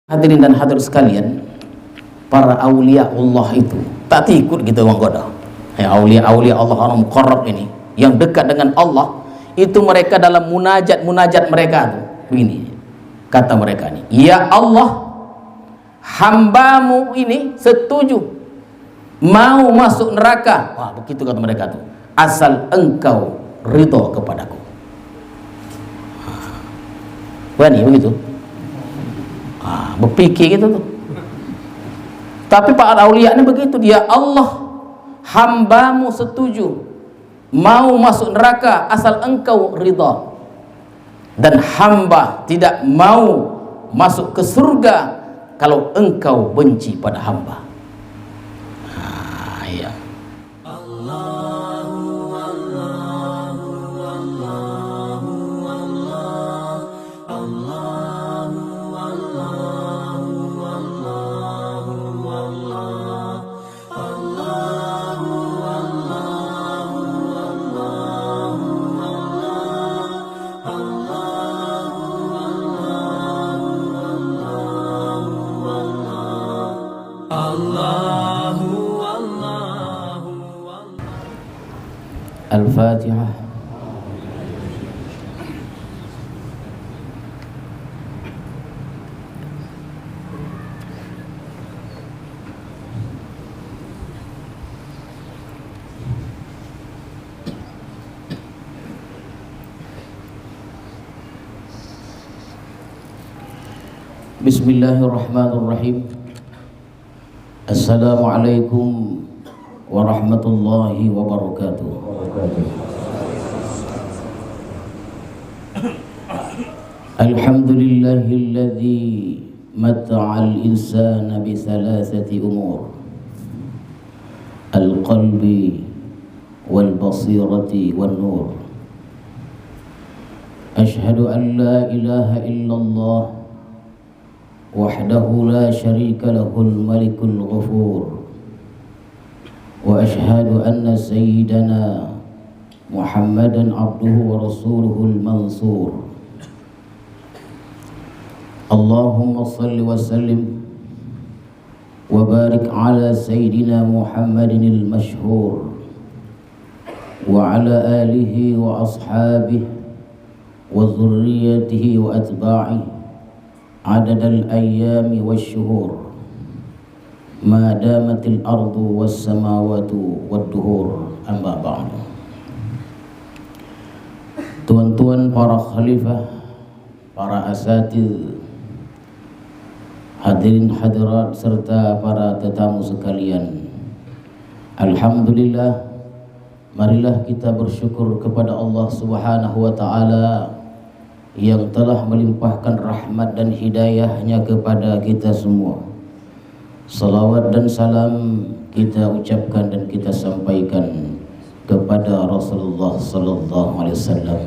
Hadirin dan hadirat sekalian, para aulia Allah itu tak ikut gitu orang goda. Aulia Allah orang muqarrab ini yang dekat dengan Allah itu mereka dalam munajat mereka tuh begini kata mereka ini, ya Allah, hambamu ini setuju mau masuk neraka. Wah, begitu kata mereka tuh, asal engkau ridho kepadaku. Berani begitu. Berpikir gitu tuh. Tapi para aulia ini begitu, dia Allah, hambamu setuju mau masuk neraka asal engkau ridha, dan hamba tidak mau masuk ke surga kalau engkau benci pada hamba. Ya. Al-Fatihah. Bismillahirrahmanirrahim. Assalamualaikum warahmatullahi wabarakatuh. Alhamdulillahilladzi mata'al insana bi thalathati umur, al-qalbi wal basirati wan nur. Ashhadu an la ilaha illallah wahdahu la syarika lahul malikul ghafur, wa ashhadu anna sayyidana Muhammadan abduhu wa rasuluhul mansur. Allahumma salli wa sallim wa barik ala sayyidina Muhammadin al-mashhur wa ala alihi wa ashabihi wa dhurriyyatihi wa atba'ihi adadal ayyami wasyuhur ma damatil ardu was samawatu wad duhur. Amma ba'du. Tuan-tuan para khalifah, para asatidz, hadirin hadirat serta para tetamu sekalian, alhamdulillah, marilah kita bersyukur kepada Allah Subhanahu wa taala yang telah melimpahkan rahmat dan hidayahnya kepada kita semua. Salawat dan salam kita ucapkan dan kita sampaikan kepada Rasulullah sallallahu alaihi wasallam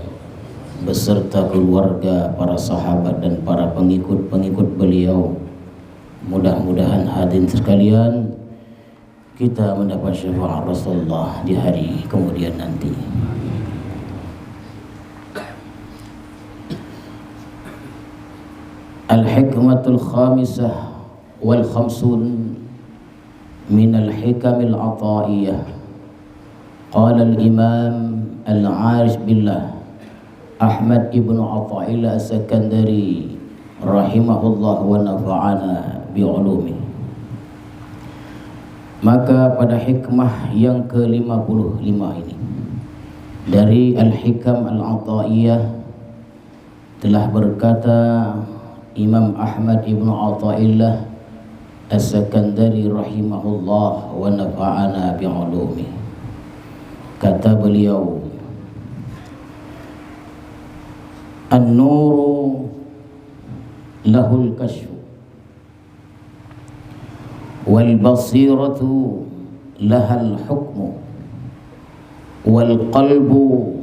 beserta keluarga, para sahabat dan para pengikut beliau. Mudah-mudahan hadirin sekalian kita mendapat syafaat Rasulullah di hari kemudian nanti. Al-hikmatul khamisah wal khamsun min al-hikamil ataiyah. Qala al-imam al-arif billah Ahmad ibn Athaillah as-Sakandari rahimahullah wa nafa'ana bi'ulumi. Maka pada hikmah yang ke-55 ini dari Al-Hikam Al-Ataiyah telah berkata Imam Ahmad ibn Athaillah as-Sakandari rahimahullah wa nafa'ana bi'ulumi. Kata beliau, an-nuru lahul kashfu wal basiratu lahal hukmu wal qalbu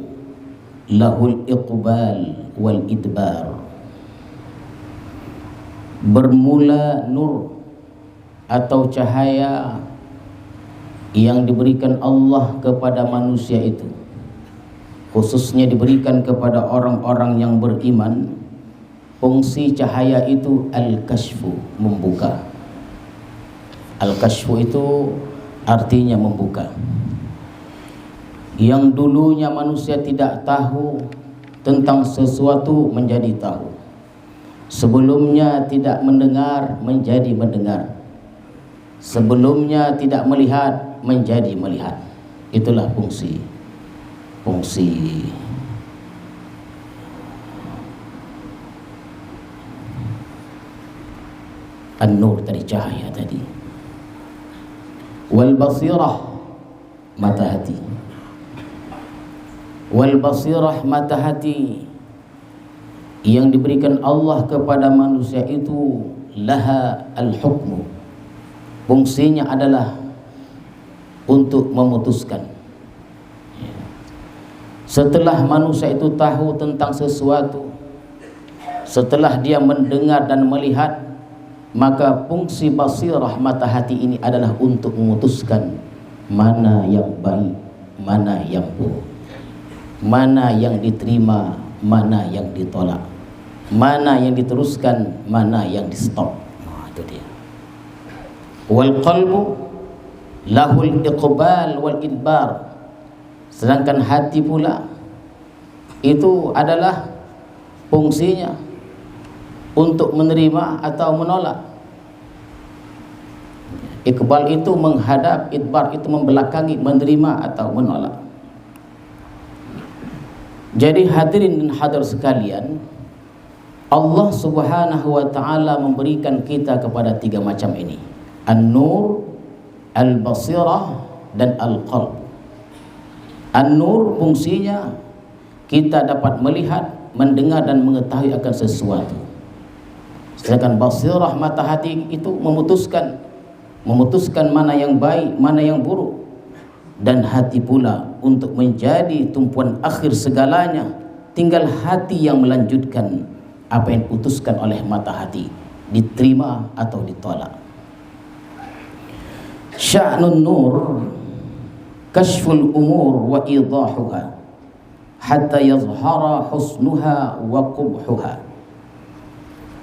lahul iqbal wal idbar. Bermula nur atau cahaya yang diberikan Allah kepada manusia itu, khususnya diberikan kepada orang-orang yang beriman, Fungsi cahaya itu al-kashfu, membuka. Al-kashfu itu artinya membuka. Yang dulunya manusia tidak tahu tentang sesuatu menjadi tahu. Sebelumnya tidak mendengar menjadi mendengar. Sebelumnya tidak melihat menjadi melihat. Itulah fungsi an-nur tadi, cahaya tadi. Wal basirah, mata hati. Wal basirah, mata hati yang diberikan Allah kepada manusia itu laha al-hukmu. Fungsinya adalah untuk memutuskan. Setelah manusia itu tahu tentang sesuatu, setelah dia mendengar dan melihat, maka fungsi basirah, mata hati ini adalah untuk memutuskan mana yang baik, mana yang buruk, mana yang diterima, mana yang ditolak, mana yang diteruskan, mana yang di stop. Itu dia. Wal qalbu lahul iqbal wal idbar. Sedangkan hati pula itu adalah fungsinya untuk menerima atau menolak. Iqbal itu menghadap, idbar itu membelakangi, menerima atau menolak. Jadi hadirin dan hadir sekalian, Allah Subhanahu wa ta'ala memberikan kita kepada tiga macam ini: An-Nur, Al-Basirah, dan Al-Qalb. An-Nur fungsinya kita dapat melihat, mendengar dan mengetahui akan sesuatu. Sedangkan Basirah, mata hati itu memutuskan mana yang baik, mana yang buruk. Dan hati pula untuk menjadi tumpuan akhir segalanya. Tinggal hati yang melanjutkan apa yang diputuskan oleh mata hati, diterima atau ditolak. Sya'nun nur kashful umur wa idahuha hatta yazhara husnuha wa qubhuha.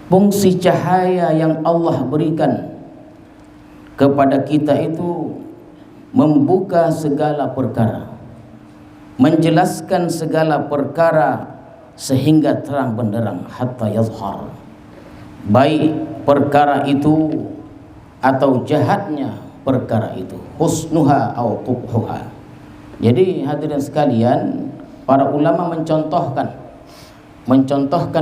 Fungsi cahaya yang Allah berikan kepada kita itu membuka segala perkara, menjelaskan segala perkara sehingga terang benderang, hatta yazhar, baik perkara itu atau jahatnya perkara itu, husnuha atau qubhuha. Jadi hadirin sekalian, para ulama mencontohkan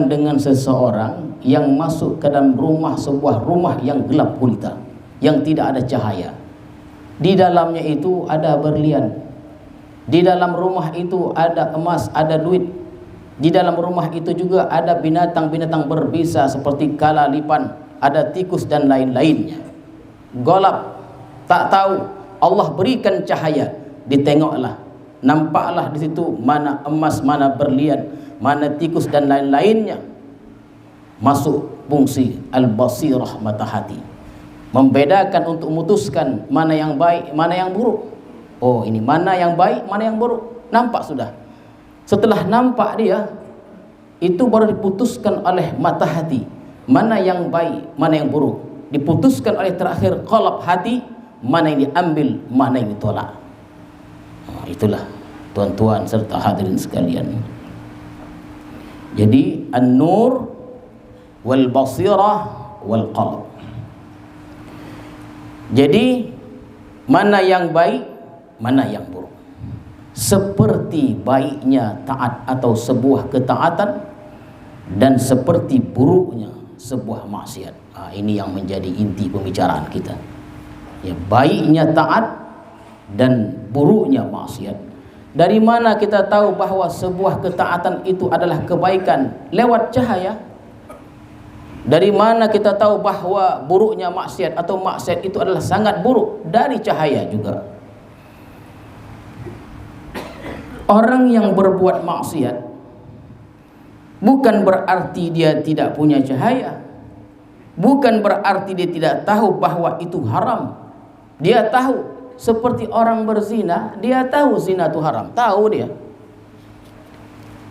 dengan seseorang yang masuk ke dalam rumah, sebuah rumah yang gelap gulita, yang tidak ada cahaya. Di dalamnya itu ada berlian, di dalam rumah itu ada emas, ada duit. Di dalam rumah itu juga ada binatang-binatang berbisa seperti kalalipan, ada tikus dan lain-lainnya. Golap, tak tahu. Allah berikan cahaya, ditengoklah, nampaklah di situ mana emas, mana berlian, mana tikus dan lain-lainnya. Masuk fungsi al-basirah, mata hati, membedakan untuk memutuskan mana yang baik, mana yang buruk. Oh, ini mana yang baik, mana yang buruk, nampak sudah. Setelah nampak dia, itu baru diputuskan oleh mata hati mana yang baik, mana yang buruk. Diputuskan oleh terakhir qalb hati, mana yang diambil, mana yang ditolak. Itulah tuan-tuan serta hadirin sekalian. Jadi an-nur wal basirah wal qalb. Jadi mana yang baik, mana yang buruk. Seperti baiknya taat atau sebuah ketaatan, dan seperti buruknya sebuah maksiat. Ini yang menjadi inti pembicaraan kita. Ya, baiknya taat dan buruknya maksiat. Dari mana kita tahu bahwa sebuah ketaatan itu adalah kebaikan? Lewat cahaya. Dari mana kita tahu bahwa buruknya maksiat atau maksiat itu adalah sangat buruk? Dari cahaya juga. Orang yang berbuat maksiat bukan berarti dia tidak punya cahaya, bukan berarti dia tidak tahu bahwa itu haram. Dia tahu, seperti orang berzina, dia tahu zina itu haram, tahu dia.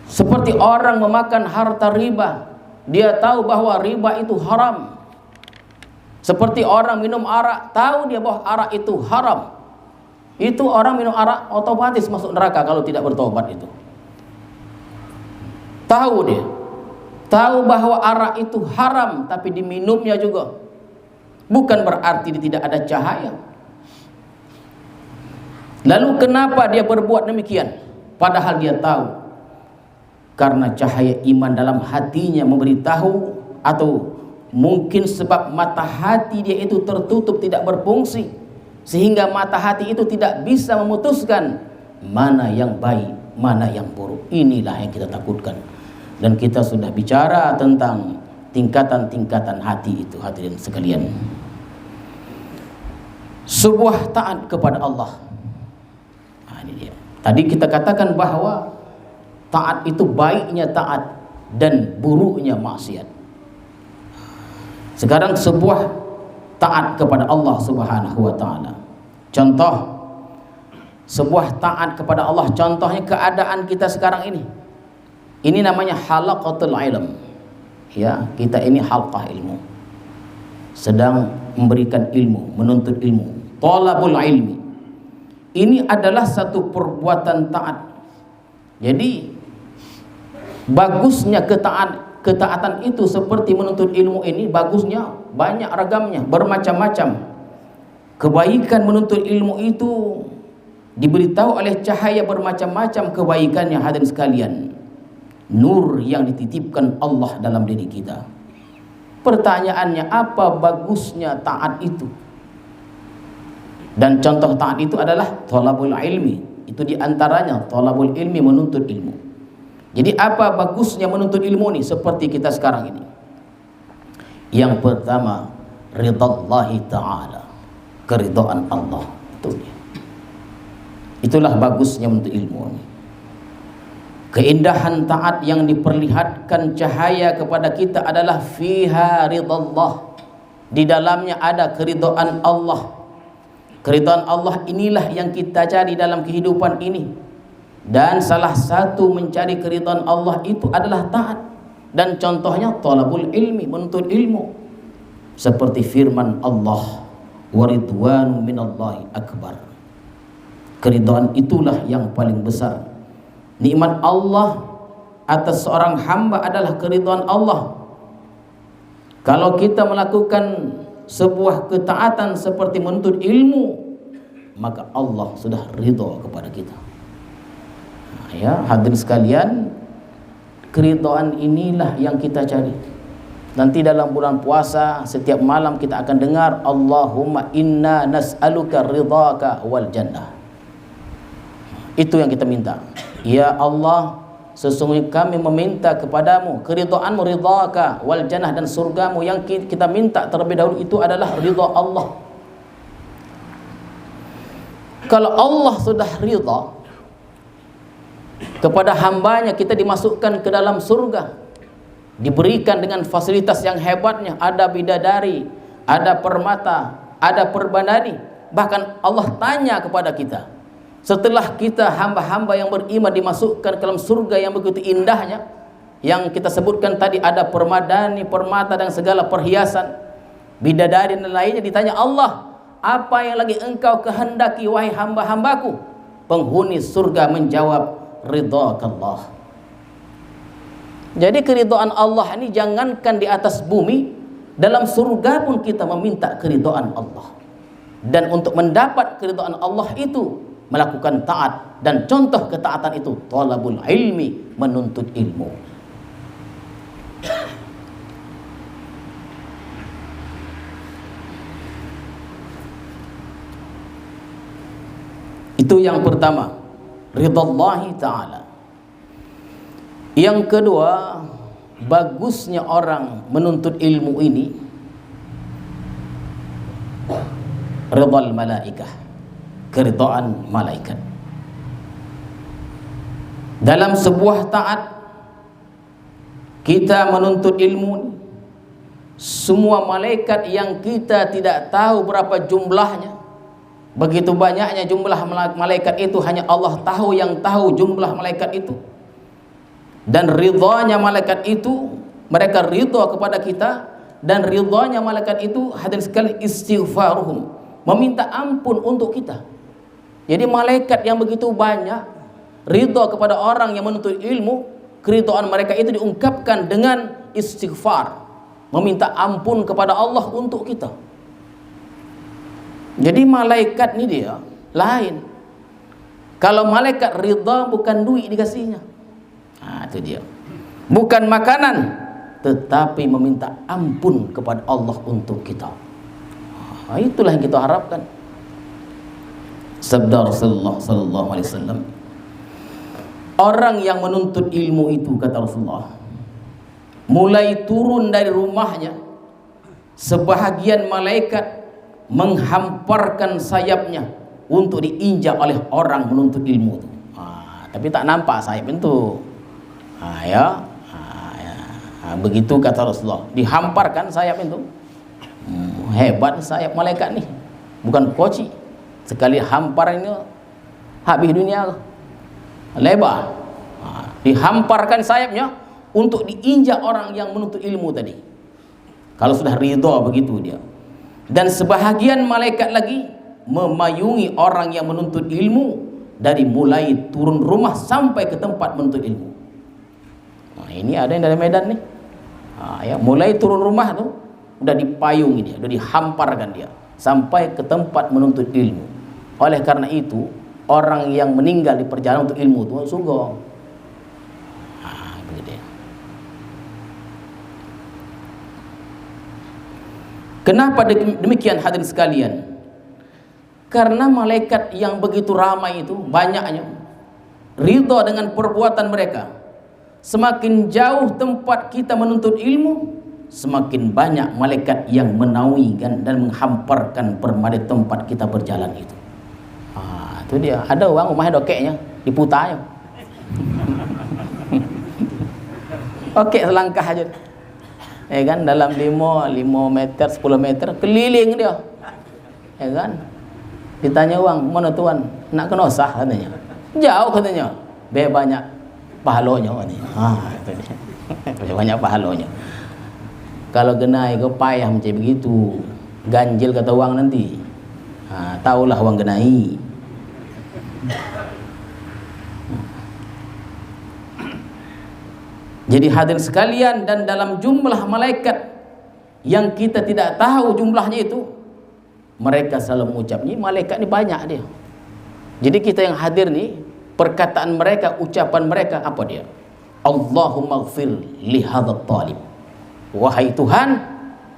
Seperti orang memakan harta riba, dia tahu bahwa riba itu haram. Seperti orang minum arak, tahu dia bahwa arak itu haram. Itu orang minum arak otomatis masuk neraka kalau tidak bertobat itu. Tahu dia. Tahu bahwa arak itu haram, tapi diminumnya juga. Bukan berarti dia tidak ada cahaya. Lalu kenapa dia berbuat demikian? Padahal dia tahu. Karena cahaya iman dalam hatinya memberitahu, atau mungkin sebab mata hati dia itu tertutup, tidak berfungsi, sehingga mata hati itu tidak bisa memutuskan mana yang baik, mana yang buruk. Inilah yang kita takutkan. Dan kita sudah bicara tentang tingkatan-tingkatan hati itu, hadirin sekalian. Sebuah taat kepada Allah. Nah, ini dia. Tadi kita katakan bahwa taat itu baiknya taat dan buruknya maksiat. Sekarang sebuah taat kepada Allah Subhanahu wa taala. Contoh sebuah taat kepada Allah, contohnya keadaan kita sekarang ini. Ini namanya halaqatul ilm. Ya, kita ini halqah ilmu. Sedang memberikan ilmu, menuntut ilmu. Talabul ilmi. Ini adalah satu perbuatan taat. Jadi bagusnya ketaatan itu seperti menuntut ilmu ini, bagusnya banyak ragamnya, bermacam-macam. Kebaikan menuntut ilmu itu diberitahu oleh cahaya bermacam-macam kebaikannya, hadirin sekalian. Nur yang dititipkan Allah dalam diri kita. Pertanyaannya, apa bagusnya taat itu? Dan contoh taat itu adalah thalabul ilmi. Itu diantaranya thalabul ilmi, menuntut ilmu. Jadi apa bagusnya menuntut ilmu ini? Seperti kita sekarang ini. Yang pertama, ridallahi ta'ala, keridhaan Allah. Itulah bagusnya menuntut ilmu ini. Keindahan taat yang diperlihatkan cahaya kepada kita adalah fiha ridallah. Di dalamnya ada keridhaan Allah. Keridhaan Allah inilah yang kita cari dalam kehidupan ini. Dan salah satu mencari keridhaan Allah itu adalah taat. Dan contohnya talabul ilmi, menuntut ilmu. Seperti firman Allah, wa ridwanu minallahi akbar. Keridhaan itulah yang paling besar. Nikmat Allah atas seorang hamba adalah keridhaan Allah. Kalau kita melakukan sebuah ketaatan seperti menuntut ilmu, maka Allah sudah ridha kepada kita. Nah, ya, hadirin sekalian, keridhaan inilah yang kita cari. Nanti dalam bulan puasa setiap malam kita akan dengar Allahumma inna nas'aluka ridhaka wal jannah. Itu yang kita minta. Ya Allah, sesungguhnya kami meminta kepadamu keridhaanmu, ridhaka wal jannah, dan surgamu. Yang kita minta terlebih dahulu itu adalah ridha Allah. Kalau Allah sudah ridha kepada hambanya, kita dimasukkan ke dalam surga, diberikan dengan fasilitas yang hebatnya. Ada bidadari, ada permata, ada perbandani. Bahkan Allah tanya kepada kita, setelah kita hamba-hamba yang beriman dimasukkan ke dalam surga yang begitu indahnya, yang kita sebutkan tadi, ada permadani, permata, dan segala perhiasan, bidadari dan lainnya, ditanya Allah, apa yang lagi engkau kehendaki wahai hamba-hambaku? Penghuni surga menjawab, ridhakallah. Jadi keridhaan Allah ini jangankan di atas bumi, dalam surga pun kita meminta keridhaan Allah. Dan untuk mendapat keridhaan Allah itu melakukan taat, dan contoh ketaatan itu talabul ilmi, menuntut ilmu. Itu yang pertama, ridallahi ta'ala. Yang kedua, bagusnya orang menuntut ilmu ini ridal malaikah, keridhaan malaikat. Dalam sebuah taat kita menuntut ilmu, semua malaikat yang kita tidak tahu berapa jumlahnya, begitu banyaknya jumlah malaikat itu, hanya Allah tahu yang tahu jumlah malaikat itu. Dan ridhanya malaikat itu mereka ridha kepada kita, dan ridhanya malaikat itu hadirin sekalian istighfaruhum, meminta ampun untuk kita. Jadi malaikat yang begitu banyak ridha kepada orang yang menuntut ilmu, keridhaan mereka itu diungkapkan dengan istighfar, meminta ampun kepada Allah untuk kita. Jadi malaikat ini dia lain. Kalau malaikat ridha bukan duit dikasihnya, itu dia, bukan makanan, tetapi meminta ampun kepada Allah untuk kita. Itulah yang kita harapkan. Sabda Rasulullah sallallahu alaihi wasallam, orang yang menuntut ilmu itu, kata Rasulullah, mulai turun dari rumahnya, sebahagian malaikat menghamparkan sayapnya untuk diinjak oleh orang menuntut ilmu itu. Tapi tak nampak sayap itu. Begitu kata Rasulullah, dihamparkan sayap itu. Hebat sayap malaikat nih, bukan koci. Sekali hampar ini habis dunia, lebar. Dihamparkan sayapnya untuk diinjak orang yang menuntut ilmu tadi. Kalau sudah ridha begitu dia. Dan sebahagian malaikat lagi memayungi orang yang menuntut ilmu dari mulai turun rumah sampai ke tempat menuntut ilmu. Ini ada yang dari Medan nih. Mulai turun rumah tuh udah dipayungi dia, udah dihamparkan dia sampai ke tempat menuntut ilmu. Oleh karena itu, orang yang meninggal di perjalanan untuk ilmu itu surga. Begitu ya. Kenapa demikian hadirin sekalian? Karena malaikat yang begitu ramai itu, banyaknya ridha dengan perbuatan mereka. Semakin jauh tempat kita menuntut ilmu, semakin banyak malaikat yang menaungikan dan menghamparkan permadi tempat kita berjalan itu. Itu dia. Ada orang rumahnya dokeknya diputarnya. Oke, selangkah aja. Kan dalam 5 meter, 10 meter keliling dia. Kan? Ditanya orang, "Mana tuan? Nak kena sah?" katanya. "Jauh," katanya. Banyak pahalanya katanya. Itu dia. Banyak pahalanya. Kalau genai ke payah macam begitu, ganjil kata orang nanti. Taulah orang genai. Jadi hadirin sekalian, dan dalam jumlah malaikat yang kita tidak tahu jumlahnya itu, mereka selalu mengucap, ini malaikat ni banyak dia. Jadi kita yang hadir ni, perkataan mereka, ucapan mereka apa dia? Allahumma ighfir li hadzal talib. Wahai Tuhan,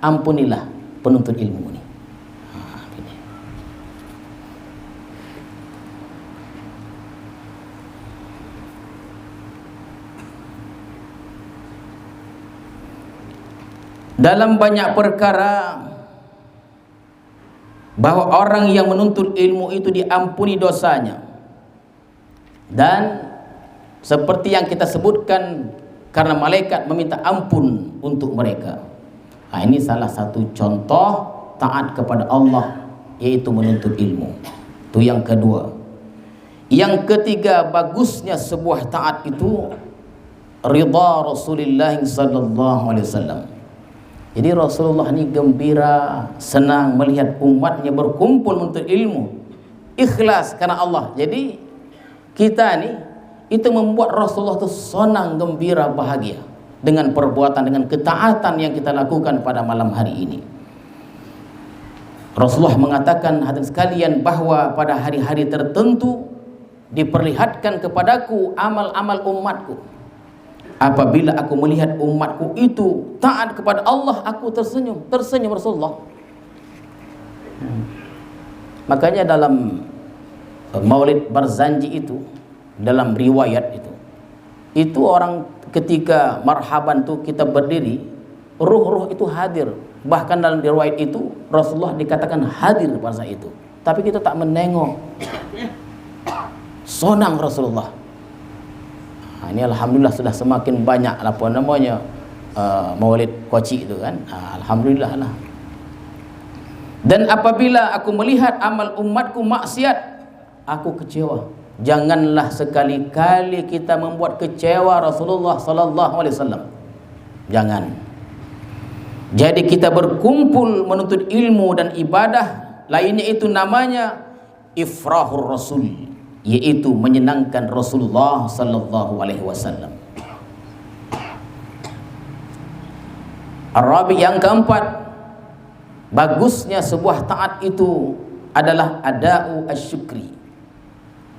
ampunilah penuntut ilmu ini. Dalam banyak perkara bahwa orang yang menuntut ilmu itu diampuni dosanya, dan seperti yang kita sebutkan, karena malaikat meminta ampun untuk mereka. Ini salah satu contoh taat kepada Allah, yaitu menuntut ilmu. Itu yang kedua. Yang ketiga, bagusnya sebuah taat itu ridha Rasulullah sallallahu alaihi wasallam. Jadi Rasulullah ini gembira, senang melihat umatnya berkumpul menuntut ilmu, ikhlas karena Allah. Jadi kita ni itu membuat Rasulullah itu senang, gembira, bahagia dengan perbuatan, dengan ketaatan yang kita lakukan pada malam hari ini. Rasulullah mengatakan, hadirin sekalian, bahwa pada hari-hari tertentu diperlihatkan kepadaku amal-amal umatku. Apabila aku melihat umatku itu taat kepada Allah, aku tersenyum. Tersenyum Rasulullah. Makanya dalam Maulid Barzanji itu, dalam riwayat itu orang ketika marhaban tu kita berdiri, ruh-ruh itu hadir. Bahkan dalam riwayat itu Rasulullah dikatakan hadir pada saat itu, tapi kita tak menengok. Sonang Rasulullah. Ini alhamdulillah sudah semakin banyak apa namanya Maulid Koci itu kan. Alhamdulillah lah. Dan apabila aku melihat amal umatku maksiat, aku kecewa. Janganlah sekali-kali kita membuat kecewa Rasulullah sallallahu alaihi wasallam. Jangan. Jadi kita berkumpul menuntut ilmu dan ibadah lainnya itu namanya ifrahur rasul, yaitu menyenangkan Rasulullah sallallahu alaihi wasallam. Arabi yang keempat, bagusnya sebuah taat itu adalah ada'u asyukri,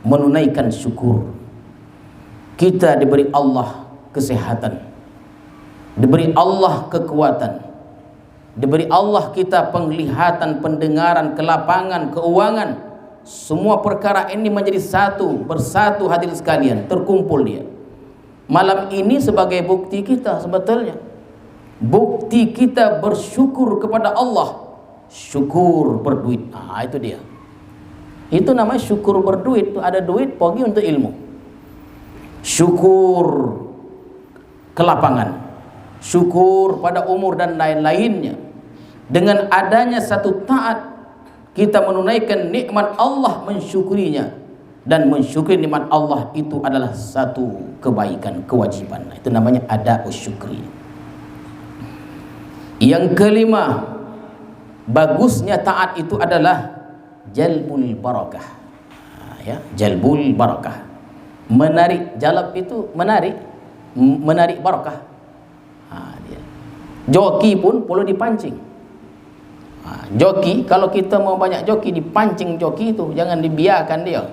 menunaikan syukur. Kita diberi Allah kesehatan, diberi Allah kekuatan, diberi Allah kita penglihatan, pendengaran, kelapangan, keuangan. Semua perkara ini menjadi satu, bersatu hadirin sekalian, terkumpul dia. Malam ini sebagai bukti kita sebetulnya, bukti kita bersyukur kepada Allah. Syukur berduit, itu dia. Itu namanya syukur berduit. Itu ada duit pergi untuk ilmu. Syukur kelapangan, syukur pada umur dan lain-lainnya. Dengan adanya satu taat, kita menunaikan nikmat Allah, mensyukurinya. Dan mensyukuri nikmat Allah itu adalah satu kebaikan, kewajiban. Itu namanya ada'us syukri. Yang kelima, bagusnya taat itu adalah jalbul barakah. Jalbul barakah, menarik. Jalab itu menarik, menarik barakah. Joki pun perlu dipancing. Joki, kalau kita mau banyak joki, dipancing joki itu, jangan dibiarkan dia,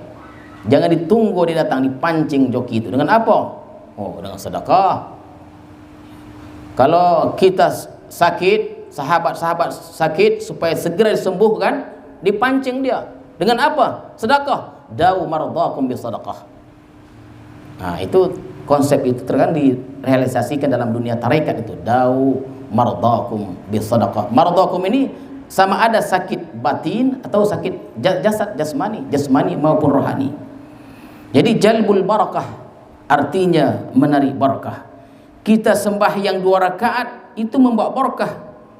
jangan ditunggu dia datang, dipancing joki itu. Dengan apa? Dengan sedekah. Kalau kita sakit, sahabat-sahabat sakit supaya segera disembuhkan, dipancing dia. Dengan apa? Sedekah. Da'u mardakum bisadaqah. Itu konsep itu terkadang direalisasikan dalam dunia tarekat itu. Da'u mardakum bisadaqah. Mardakum ini sama ada sakit batin atau sakit jasad, jasmani maupun rohani. Jadi jalbul barakah artinya menarik barakah. Kita sembahyang 2 rakaat itu membawa barakah.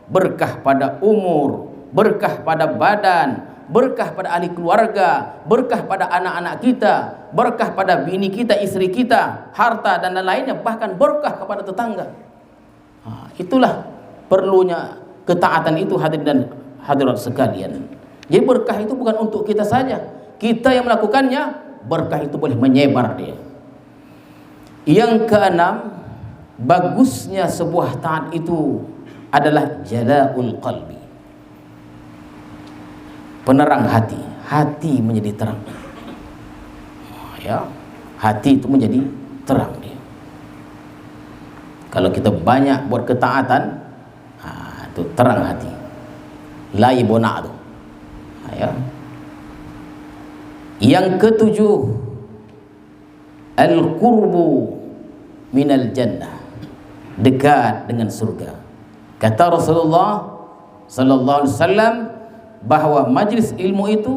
Berkah pada umur, berkah pada badan, berkah pada ahli keluarga, berkah pada anak-anak kita, berkah pada bini kita, istri kita, harta dan lain-lainnya, bahkan berkah kepada tetangga. Itulah perlunya ketaatan itu, hadirin dan hadirat sekalian. Jadi berkah itu bukan untuk kita saja, kita yang melakukannya, berkah itu boleh menyebar dia. Yang keenam, bagusnya sebuah taat itu adalah jala'ul qalbi, penerang hati. Hati menjadi terang. Hati itu menjadi terang dia. Kalau kita banyak buat ketaatan, itu terang hati. La ibona itu. Yang ketujuh, al-qurbu minal jannah, dekat dengan surga. Kata Rasulullah sallallahu alaihi wasallam bahwa majlis ilmu itu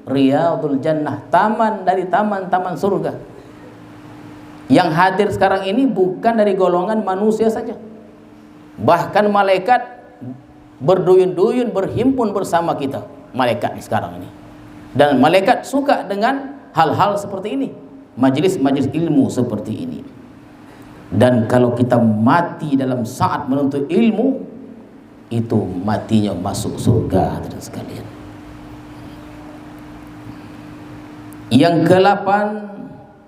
riyadul jannah, taman dari taman-taman surga. Yang hadir sekarang ini bukan dari golongan manusia saja, bahkan malaikat berduyun-duyun berhimpun bersama kita, malaikat sekarang ini. Dan malaikat suka dengan hal-hal seperti ini, majlis-majlis ilmu seperti ini. Dan kalau kita mati dalam saat menuntut ilmu, itu matinya masuk surga, teman sekalian. Yang ke-8,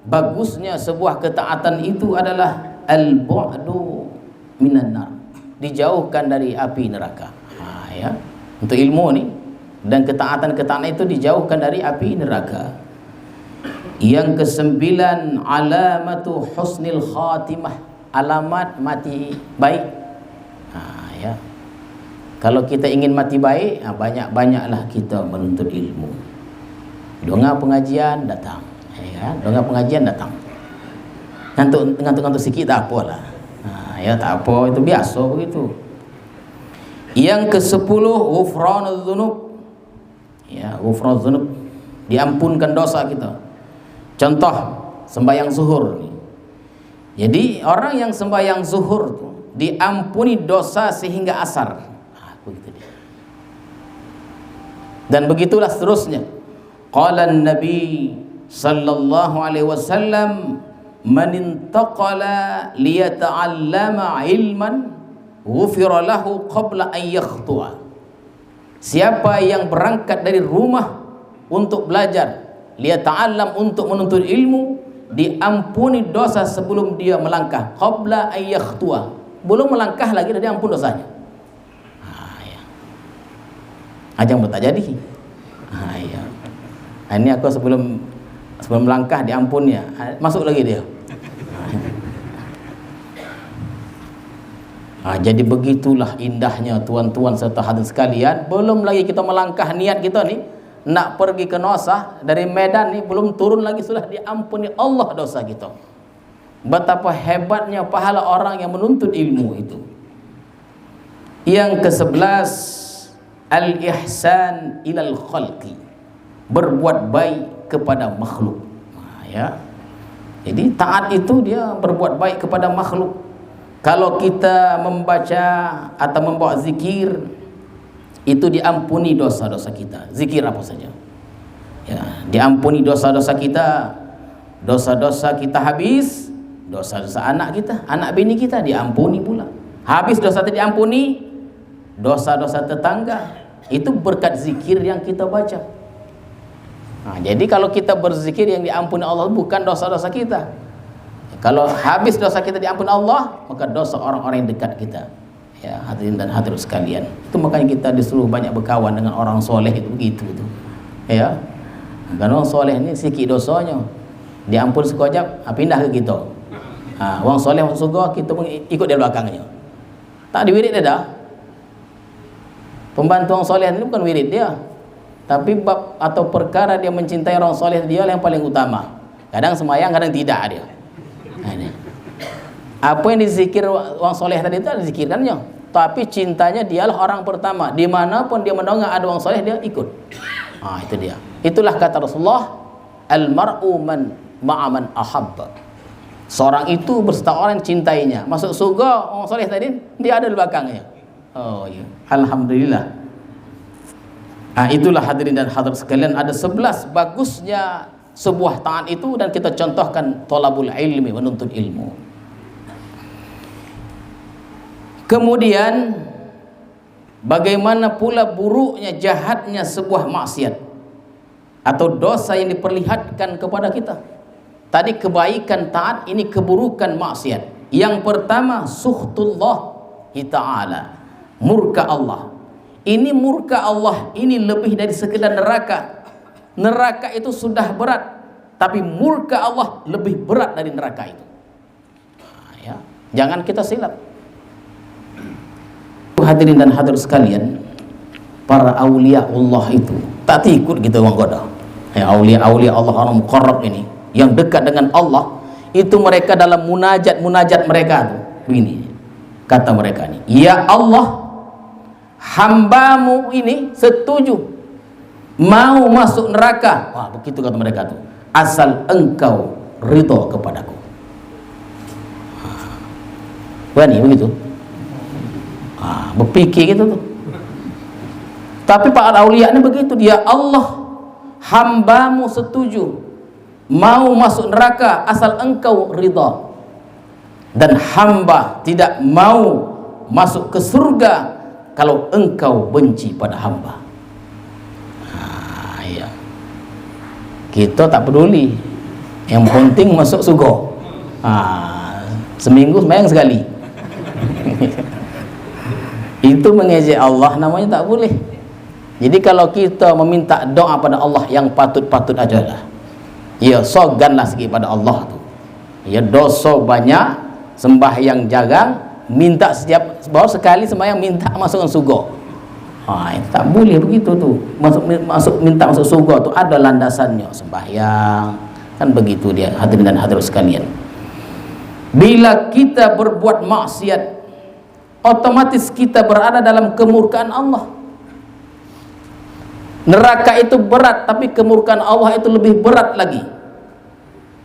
bagusnya sebuah ketaatan itu adalah al-bu'du minan nar, dijauhkan dari api neraka. Untuk ilmu ni dan ketaatan-ketaatan itu dijauhkan dari api neraka. Yang ke-9, alamatu husnil khatimah, alamat mati baik. Kalau kita ingin mati baik, banyak-banyaklah kita menuntut ilmu. Dengar pengajian datang, dengar pengajian datang. Ngantuk sikit tak apalah. Tak apa, itu biasa begitu. Yang ke-10, ghufranuz dzunub. Ghufranuz dzunub, diampunkan dosa kita. Contoh sembahyang zuhur. Jadi orang yang sembahyang zuhur tu diampuni dosa sehingga asar. Begitu dia. Dan begitulah seterusnya. Qala an-nabi sallallahu alaihi wasallam, man intaqala liyata'allama ilman ghufira lahu qabla an yakhtu'a. Siapa yang berangkat dari rumah untuk belajar, liyata'allam, untuk menuntut ilmu, diampuni dosa sebelum dia melangkah, qabla an yakhtu'a, belum melangkah lagi dah diampun dosanya. Ya. Ajang tak jadi. Ya. Ini aku sebelum melangkah diampunnya, masuk lagi dia. Jadi begitulah indahnya tuan-tuan serta hadirin sekalian. Belum lagi kita melangkah, niat kita nih nak pergi ke Nosah dari Medan nih, belum turun lagi sudah diampuni Allah dosa kita. Betapa hebatnya pahala orang yang menuntut ilmu itu. Yang ke-11, al-ihsan ilal khalqi, berbuat baik kepada makhluk. Ya. Jadi taat itu dia berbuat baik kepada makhluk. Kalau kita membaca atau membawa zikir, itu diampuni dosa-dosa kita. Zikir apa saja, ya, diampuni dosa-dosa kita. Dosa-dosa kita habis, dosa-dosa anak kita, anak bini kita diampuni pula. Habis dosa itu diampuni, dosa-dosa tetangga itu berkat zikir yang kita baca. Jadi kalau kita berzikir, yang diampuni Allah bukan dosa-dosa kita. Kalau habis dosa kita diampuni Allah, maka dosa orang-orang yang dekat kita. Ya, hadirin dan hadirat sekalian. Itu makanya kita disuruh banyak berkawan dengan orang soleh, itu begitu tuh. Ya. Karena orang soleh ini sikit dosanya, diampun sekejap, pindah ke kita. Orang soleh masuk surga, kita pun ikut di belakangnya. Tak diwirid dia dah. Pembantu orang soleh ini bukan wirid dia, tapi bab atau perkara dia mencintai orang soleh, dia yang paling utama. Kadang semayang, kadang tidak dia. Apa yang dizikir orang soleh tadi itu dizikirkannya, tapi cintanya dialah orang pertama. Dimanapun dia mendengar ada orang soleh, dia ikut. Itu dia. Itulah kata Rasulullah, al-mar'u man ma'aman ahabba. Seorang itu berserta orang yang cintainya. Masuk surga orang soleh tadi, dia ada di belakangnya. Ya. Alhamdulillah. Itulah hadirin dan hadirat sekalian, ada 11 bagusnya sebuah taat itu, dan kita contohkan thalabul ilmi, menuntut ilmu. Kemudian bagaimana pula buruknya, jahatnya sebuah maksiat atau dosa yang diperlihatkan kepada kita. Tadi kebaikan taat, ini keburukan maksiat. Yang pertama, sukhtullah ta'ala, murka Allah. Ini murka Allah, ini lebih dari sekedar neraka. Neraka itu sudah berat, tapi murka Allah lebih berat dari neraka itu. Ya, jangan kita silap. Hadirin dan hadirat sekalian, para aulia Allah itu tak ikut gitu orang goda. Aulia Allah, orang muqarrab ini yang dekat dengan Allah, itu mereka dalam munajat mereka tuh begini, kata mereka ini, ya Allah, hambamu ini setuju mau masuk neraka. Begitu kata mereka tuh, asal engkau ridho kepadaku. Berani begitu. Berpikir gitu tuh. Tapi para aulia ini begitu, dia Allah, hambamu setuju mau masuk neraka asal engkau ridha, dan hamba tidak mau masuk ke surga kalau engkau benci pada hamba. Ya. Kita tak peduli, yang penting masuk surga. Seminggu sembahyang sekali. Itu mengejek Allah, namanya tak boleh. Jadi kalau kita meminta doa pada Allah yang patut-patut aja lah, ya soganlah sikit pada Allah tu. Ya dosa banyak, sembahyang jarang, minta setiap baru sekali sembahyang minta masuk surga. Tak boleh begitu tu. Minta masuk surga tu ada landasannya, sembahyang. Kan begitu dia, hadirin dan hadirat sekalian. Bila kita berbuat maksiat, otomatis kita berada dalam kemurkaan Allah. Neraka itu berat, tapi kemurkaan Allah itu lebih berat lagi.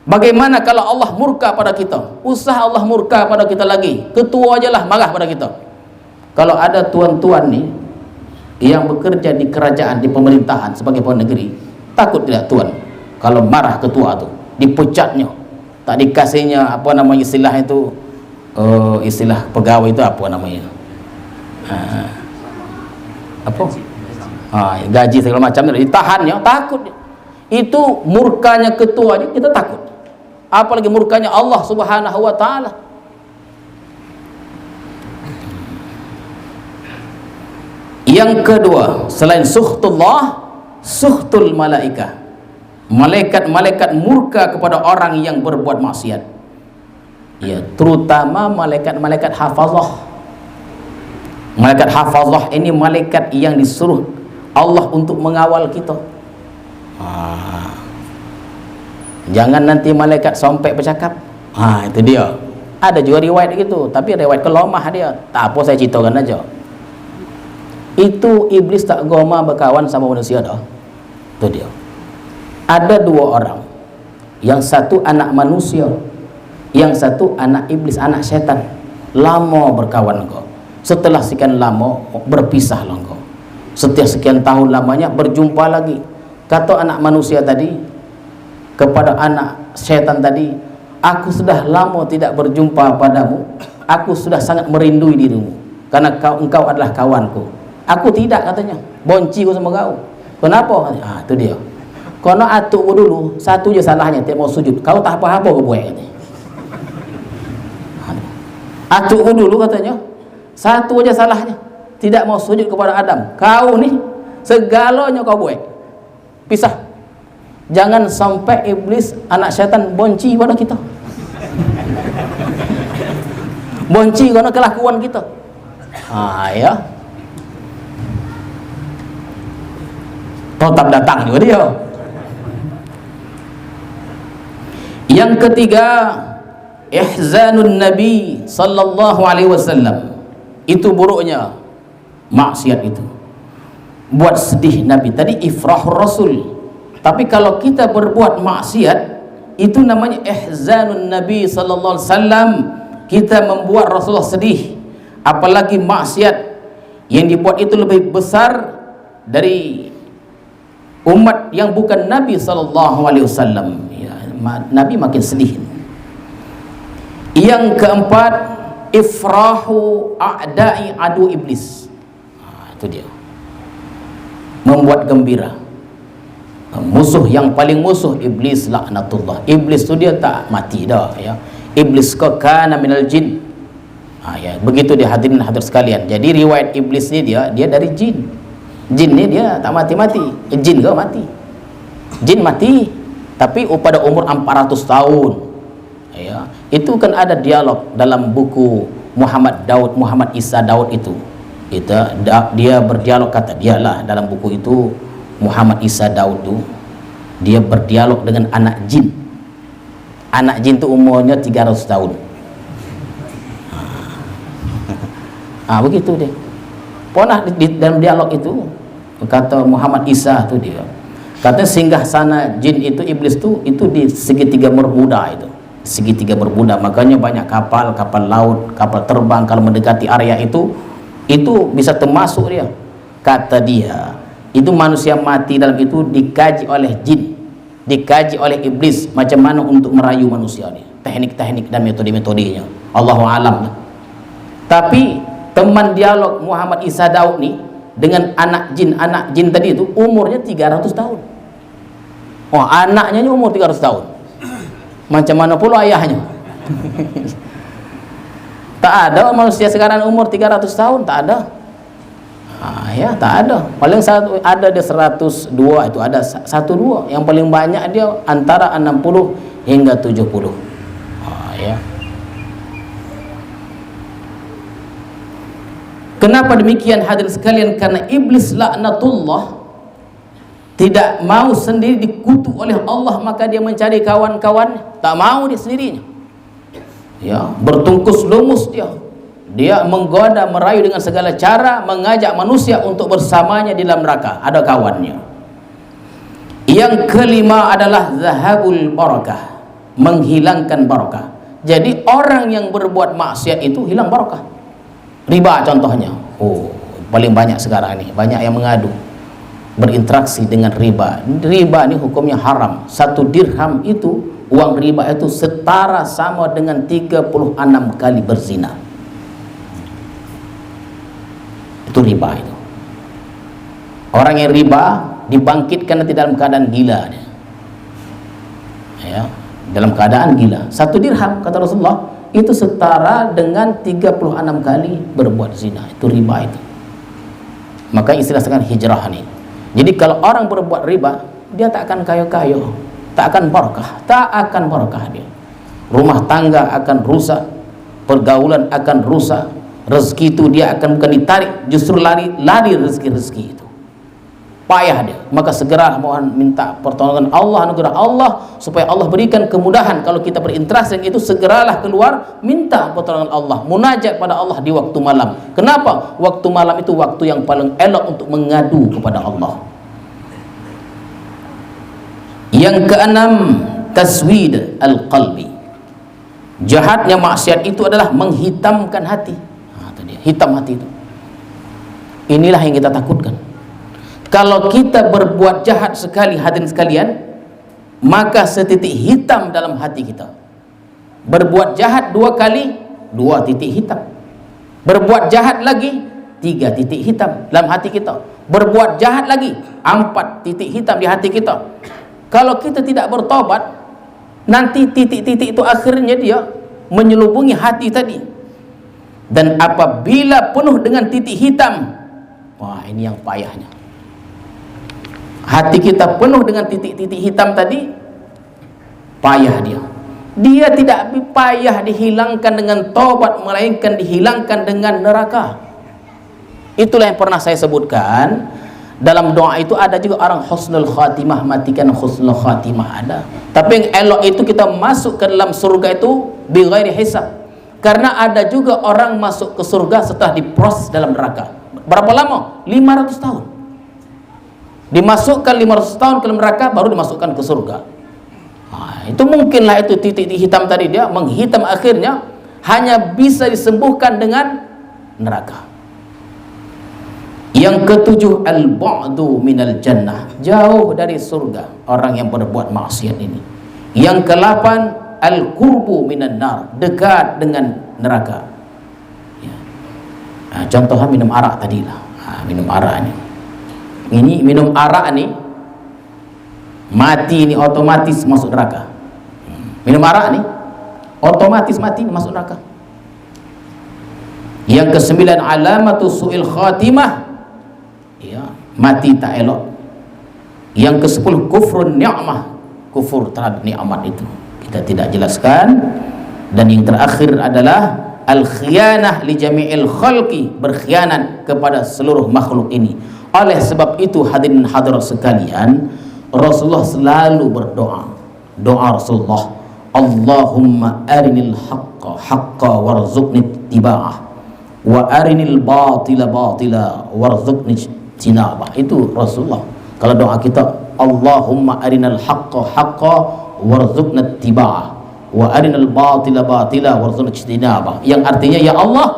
Bagaimana kalau Allah murka pada kita? Usah Allah murka pada kita lagi, ketua aja lah marah pada kita. Kalau ada tuan-tuan nih yang bekerja di kerajaan, di pemerintahan sebagai pegawai negeri, takut tidak tuan kalau marah ketua tu, dipecatnya, tak dikasihnya apa namanya istilah itu, istilah pegawai itu apa namanya, apa, gaji segala macam, ditahannya, takut. Itu murkanya ketua aja kita takut, apalagi murkanya Allah Subhanahu wa taala. Yang kedua, selain suhtullah, suhtul malaikah. Malaikat-malaikat murka kepada orang yang berbuat maksiat. Ya, terutama malaikat-malaikat hafazah. Malaikat hafazah ini malaikat yang disuruh Allah untuk mengawal kita. Jangan nanti malaikat sampai bercakap. Itu dia. Ada juga riwayat gitu, tapi riwayat kelemah dia. Tak apa, saya ceritakan aja. Itu iblis tak goma berkawan sama manusia dah. Itu dia. Ada dua orang, yang satu anak manusia, yang satu anak iblis, anak setan. Lama berkawan kau. Setelah sekian lama berpisah lah kau. Setiap sekian tahun lamanya berjumpa lagi. Kata anak manusia tadi kepada anak setan tadi, aku sudah lama tidak berjumpa padamu. Aku sudah sangat merindui dirimu, karena engkau adalah kawanku. Aku tidak, katanya, bonci ku sama kau. Kenapa? Itu dia. Kono atuk dulu, satu je salahnya, tak mau sujud. Kau tak apa-apa ke buat, katanya. Atuk dulu, katanya, satu aja salahnya, tidak mau sujud kepada Adam. Kau nih segalanya kau buat. Pisah. Jangan sampai iblis, anak syaitan, bonci pada kita. Bonci karena kelakuan kita. Ya. Tetap datang juga dia. Yang ketiga, ihzanun Nabi sallallahu alaihi wasallam. Itu buruknya maksiat itu. Buat sedih Nabi. Tadi ifrahur Rasul. Tapi kalau kita berbuat maksiat, itu namanya ihzanun Nabi sallallahu alaihi wasallam. Kita membuat Rasulullah sedih. Apalagi maksiat yang dibuat itu lebih besar dari umat yang bukan Nabi sallallahu alaihi wasallam. Nabi makin sedih. Yang keempat, ifrahu a'da'i adu iblis. Itu dia. Membuat gembira. Musuh yang paling musuh iblis, laknatullah. Iblis tu dia tak mati dah, ya. Iblis kana minal jin. Ya, begitu dia, hadirin hadir sekalian. Jadi riwayat iblis ni dia dari jin. Jin ni dia tak mati-mati. Jin ke mati? Jin mati, tapi pada umur 400 tahun. Ya, itu kan ada dialog dalam buku Muhammad Isa Daud itu. Dia berdialog, kata dialah dalam buku itu, Muhammad Isa Daud itu, dia berdialog dengan anak jin. Anak jin itu umurnya 300 tahun. Begitu dia. Pernah di dalam dialog itu, kata Muhammad Isa itu dia, katanya singgah sana jin itu, iblis itu di segitiga Bermuda itu. Segitiga Bermuda, makanya banyak kapal laut, kapal terbang kalau mendekati area itu bisa termasuk dia. Kata dia, itu manusia mati dalam itu dikaji oleh jin, dikaji oleh iblis macam mana untuk merayu manusia ni, teknik-teknik dan metode-metodenya. Allahu alam. Tapi teman dialog Muhammad Isa Daud ni dengan anak jin tadi itu umurnya 300 tahun. Anaknya ni umur 300 tahun. Macam mana pula ayahnya? Tak ada manusia sekarang umur 300 tahun, tak ada. Ya, tak ada. Paling satu ada dia 102, itu ada 1-2. Yang paling banyak dia antara 60 hingga 70. Ya. Kenapa demikian hadirin sekalian? Karena iblis laknatullah tidak mau sendiri dikutuk oleh Allah, maka dia mencari kawan-kawan. Tak mau dia sendirinya. Ya, bertungkus lumus dia. Dia menggoda, merayu dengan segala cara, mengajak manusia untuk bersamanya di dalam neraka. Ada kawannya. Yang kelima adalah zahabul barakah, menghilangkan barakah. Jadi orang yang berbuat maksiat itu hilang barakah. Riba contohnya. Paling banyak sekarang ini, banyak yang mengadu berinteraksi dengan riba. Riba ini hukumnya haram. 1 dirham itu Uang riba itu setara sama dengan 36 kali berzina. Itu riba itu. Orang yang riba dibangkitkan nanti dalam keadaan gila dia. Ya, dalam keadaan gila. 1 dirham kata Rasulullah itu setara dengan 36 kali berbuat zina. Itu riba itu. Maka istilah sekarang hijrah nih. Jadi kalau orang berbuat riba, dia tak akan kaya-kaya, tak akan barakah dia. Rumah tangga akan rusak, pergaulan akan rusak, rezeki itu dia akan bukan ditarik, justru lari rezeki itu. Payah dia. Maka segera mohon minta pertolongan Allah, anugerah Allah, supaya Allah berikan kemudahan. Kalau kita berinteraksi itu, segeralah keluar minta pertolongan Allah, munajat pada Allah di waktu malam. Kenapa? Waktu malam itu waktu yang paling elok untuk mengadu kepada Allah. Yang keenam, taswid al-qalbi. Jahatnya maksiat itu adalah menghitamkan hati. Tadi hitam hati itu. Inilah yang kita takutkan. Kalau kita berbuat jahat sekali, hadirin sekalian, maka setitik hitam dalam hati kita. Berbuat jahat 2 kali, 2 titik hitam. Berbuat jahat lagi, 3 titik hitam dalam hati kita. Berbuat jahat lagi, 4 titik hitam di hati kita. Kalau kita tidak bertobat, nanti titik-titik itu akhirnya dia menyelubungi hati tadi. Dan apabila penuh dengan titik hitam, wah ini yang payahnya. Hati kita penuh dengan titik-titik hitam tadi, payah dia. Dia tidak payah dihilangkan dengan taubat, melainkan dihilangkan dengan neraka. Itulah yang pernah saya sebutkan. Dalam doa itu ada juga orang husnul khatimah, matikan husnul khatimah ada. Tapi yang elok itu kita masuk ke dalam surga itu bighairi hisab. Karena ada juga orang masuk ke surga setelah diproses dalam neraka. Berapa lama? 500 tahun. Dimasukkan 500 tahun ke neraka, baru dimasukkan ke surga. Nah, itu mungkinlah itu titik hitam tadi dia menghitam, akhirnya hanya bisa disembuhkan dengan neraka. Yang ketujuh, al-ba'du minal jannah, jauh dari surga orang yang berbuat maksiat ini. Yang ke-8, al-qurbu minan nar, dekat dengan neraka. Ya. Nah, contohnya minum arak tadilah. Minum arak ini. Ini minum arak nih, mati ini otomatis masuk neraka. Minum arak nih, otomatis mati masuk neraka. Yang ke-9, alamatu su'il khatimah, ya, mati tak elok. Yang ke-10, kufrun ni'mah, kufur terhadap nikmat itu kita tidak jelaskan. Dan yang terakhir adalah al-khiyanah li jami'il khalqi, berkhianat kepada seluruh makhluk ini. Oleh sebab itu hadirin hadirat sekalian, Rasulullah selalu berdoa. Doa Rasulullah, Allahumma arinil haqqa haqqa warzuqni ittiba'ah wa arinil batila batila warzuqni ijtinabah. Itu Rasulullah. Kalau doa kita, Allahumma arinal haqqa haqqa warzuqni ittiba'ah wa arinal batila batila warzuqni ijtinabah. Yang artinya, ya Allah,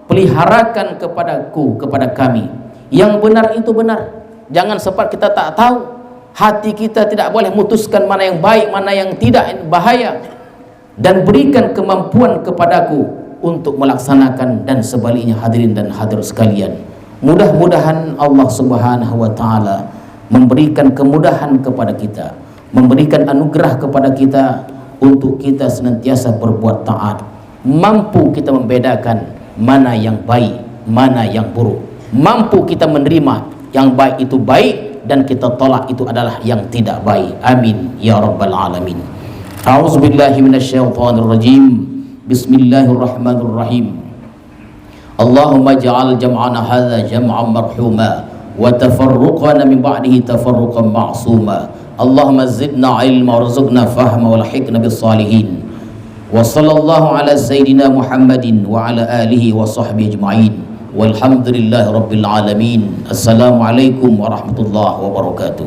peliharakan kepadaku, kepada kami yang benar itu benar. Jangan sempat kita tak tahu. Hati kita tidak boleh memutuskan mana yang baik, mana yang tidak, bahaya. Dan berikan kemampuan kepadaku untuk melaksanakan, dan sebaliknya hadirin dan hadirat sekalian. Mudah-mudahan Allah Subhanahu wa taala memberikan kemudahan kepada kita, memberikan anugerah kepada kita untuk kita senantiasa berbuat taat. Mampu kita membedakan mana yang baik, mana yang buruk. Mampu kita menerima yang baik itu baik, dan kita tolak itu adalah yang tidak baik. Amin ya rabbal alamin. A'udzubillahi minasyaitonirrajim. Bismillahirrahmanirrahim. Allahumma ja'al jam'ana hadza jam'an marhuma wa tafarruqana min ba'dihi tafarruqan ma'suma. Allahumma zidna ilma warzuqna fahma walhiqna bis salihin. Wa sallallahu ala sayyidina Muhammadin wa ala alihi wa sahbihi ajma'in. Walhamdulillahi rabbil alamin. Assalamualaikum warahmatullahi wabarakatuh.